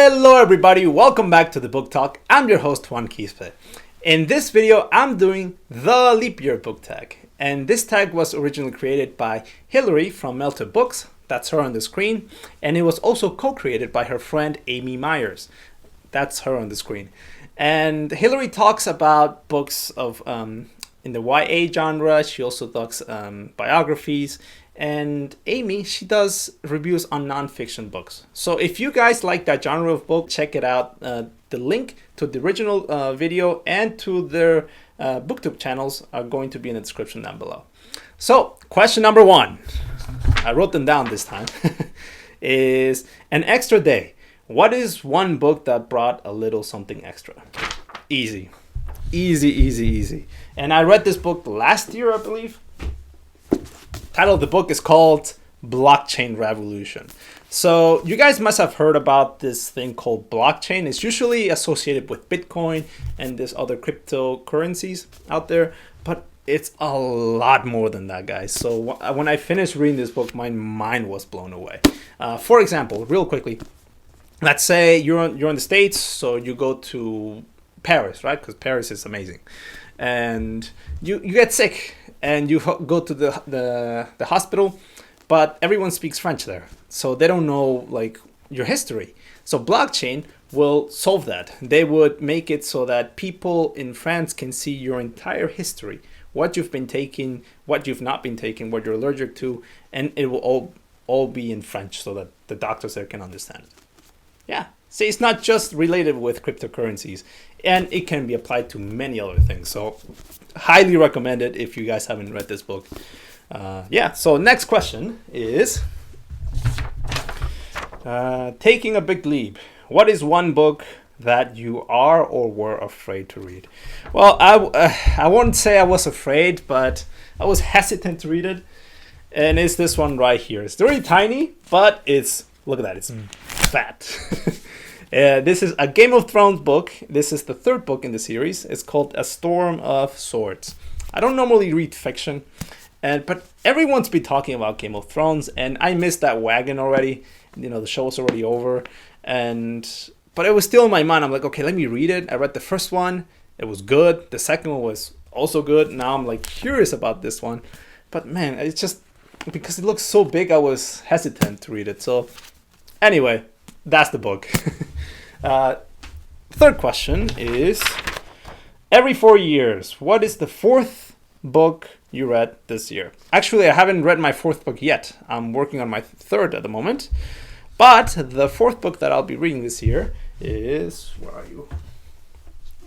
Hello everybody, welcome back to the Book Talk. I'm your host Juan Quispe. In this video, I'm doing the Leap Year book tag. And this tag was originally created by Hilary from Melted Books. That's her on the screen. And it was also co-created by her friend Amy Myers. That's her on the screen. And Hilary talks about books of in the YA genre. She also talks biographies. And Amy, she does reviews on nonfiction books. So if you guys like that genre of book, check it out. The link to the original video and to their booktube channels are going to be in the description down below. So question number 1, I wrote them down this time, is an extra day. What is one book that brought a little something extra? Easy. Easy. And I read this book last year, I believe. Title of the book is called Blockchain Revolution. So you guys must have heard about this thing called blockchain. It's usually associated with Bitcoin and there's other cryptocurrencies out there, but it's a lot more than that, guys. So when I finished reading this book, my mind was blown away. For example, real quickly, let's say you're in the States, so you go to Paris, right? Because Paris is amazing. And you get sick. And you go to the hospital, but everyone speaks French there. So they don't know like your history. So blockchain will solve that. They would make it so that people in France can see your entire history, what you've been taking, what you've not been taking, what you're allergic to, and it will all be in French so that the doctors there can understand it. Yeah. See, it's not just related with cryptocurrencies, and it can be applied to many other things. So highly recommend it if you guys haven't read this book. So next question is taking a big leap. What is one book that you are or were afraid to read? Well, I won't say I was afraid, but I was hesitant to read it. And it's this one right here. It's very tiny, but look at that, it's fat. This is a Game of Thrones book. This is the third book in the series. It's called A Storm of Swords. I don't normally read fiction, but everyone's been talking about Game of Thrones, and I missed that wagon already. You know, the show was already over, but it was still in my mind. I'm like, okay, let me read it. I read the first one. It was good. The second one was also good. Now I'm like curious about this one, but man, it's just because it looks so big, I was hesitant to read it. So anyway, that's the book. Third question is, every 4 years, what is the fourth book you read this year? Actually, I haven't read my fourth book yet. I'm working on my third at the moment. But the fourth book that I'll be reading this year is, where are you?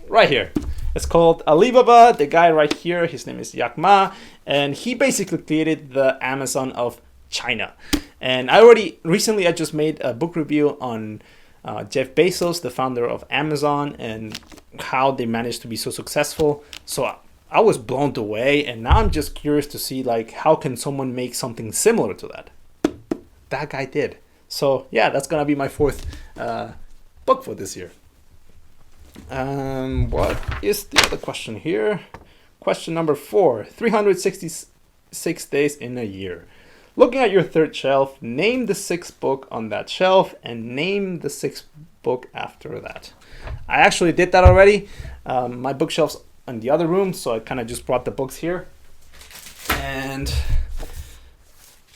Right here. It's called Alibaba. The guy right here, his name is Jack Ma, and he basically created the Amazon of China. And recently I just made a book review on Jeff Bezos, the founder of Amazon, and how they managed to be so successful. So I was blown away, and now I'm just curious to see like how can someone make something similar to that. That guy did. So yeah, that's gonna be my fourth book for this year. What is the other question here? Question number 4, 366 days in a year. Looking at your third shelf, name the sixth book on that shelf and name the sixth book after that. I actually did that already. My bookshelf's in the other room, so I kind of just brought the books here. And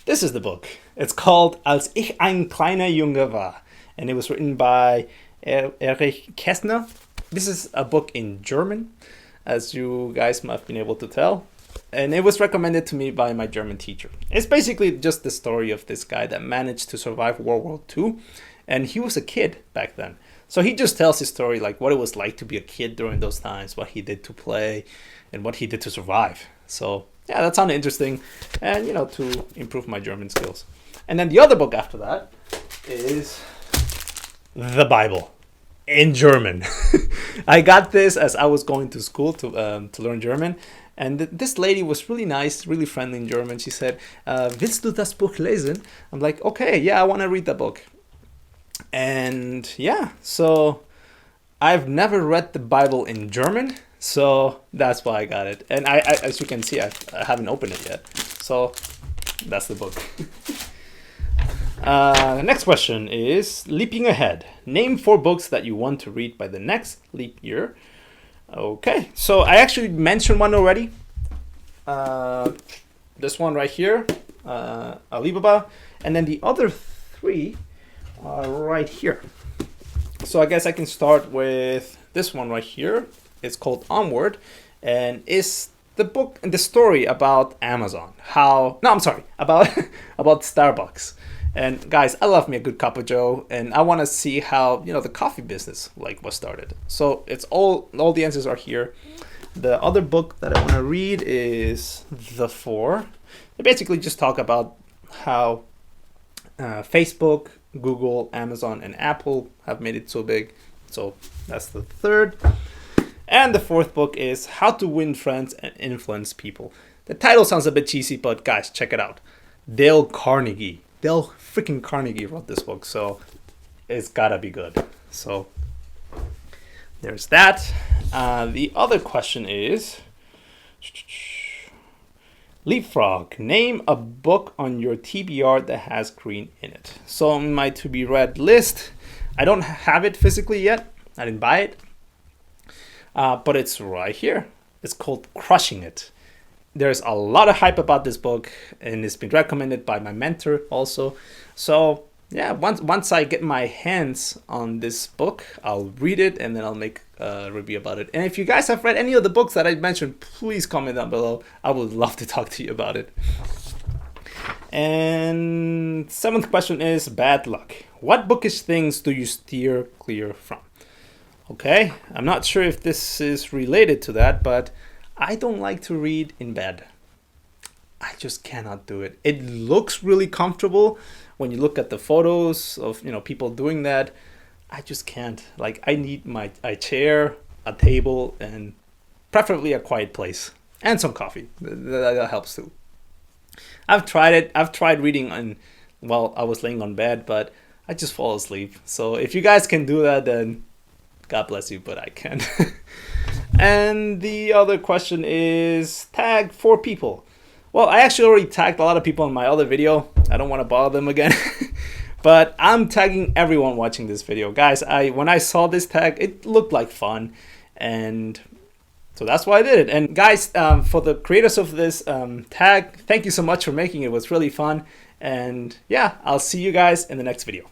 this is the book. It's called Als ich ein kleiner Junge war. And it was written by Erich Kästner. This is a book in German, as you guys might have been able to tell. And it was recommended to me by my German teacher. It's basically just the story of this guy that managed to survive World War II. And he was a kid back then. So he just tells his story, like what it was like to be a kid during those times, what he did to play, and what he did to survive. So yeah, that sounded interesting. And, you know, to improve my German skills. And then the other book after that is the Bible in German. I got this as I was going to school to learn German. And this lady was really nice, really friendly in German. She said, willst du das Buch lesen? I'm like, okay, yeah, I want to read the book. And yeah, so I've never read the Bible in German, so that's why I got it. And I as you can see, I haven't opened it yet. So that's the book. Next question is leaping ahead. Name 4 books that you want to read by the next leap year. Okay, so I actually mentioned one already. This one right here, Alibaba, and then the other 3 are right here. So I guess I can start with this one right here. It's called Onward, and it's the book and the story about Amazon. About about Starbucks. And guys, I love me a good cup of Joe, and I want to see how the coffee business was started. So it's all the answers are here. The other book that I want to read is The 4. They basically just talk about how Facebook, Google, Amazon, and Apple have made it so big. So that's the 3rd. And the 4th book is How to Win Friends and Influence People. The title sounds a bit cheesy, but guys, check it out. Dale freaking Carnegie wrote this book, so it's gotta be good. So there's that. The other question is Leapfrog. Name a book on your TBR that has green in it. So on my to be read list, I don't have it physically yet. I didn't buy it, but it's right here. It's called Crushing It. There's a lot of hype about this book, and it's been recommended by my mentor also. So yeah, once I get my hands on this book, I'll read it and then I'll make a review about it. And if you guys have read any of the books that I mentioned, please comment down below. I would love to talk to you about it. And 7th question is bad luck. What bookish things do you steer clear from? Okay, I'm not sure if this is related to that, but I don't like to read in bed. I just cannot do it. It looks really comfortable when you look at the photos of people doing that. I just can't. I need a chair, a table, and preferably a quiet place and some coffee. That helps too. I've tried it. I've tried reading while I was laying on bed, but I just fall asleep. So if you guys can do that, then God bless you, but I can't. And the other question is tag 4 people. Well, I actually already tagged a lot of people in my other video. I don't want to bother them again. But I'm tagging everyone watching this video. Guys, when I saw this tag, it looked like fun. And so that's why I did it. And guys, for the creators of this tag, thank you so much for making it. It was really fun. And yeah, I'll see you guys in the next video.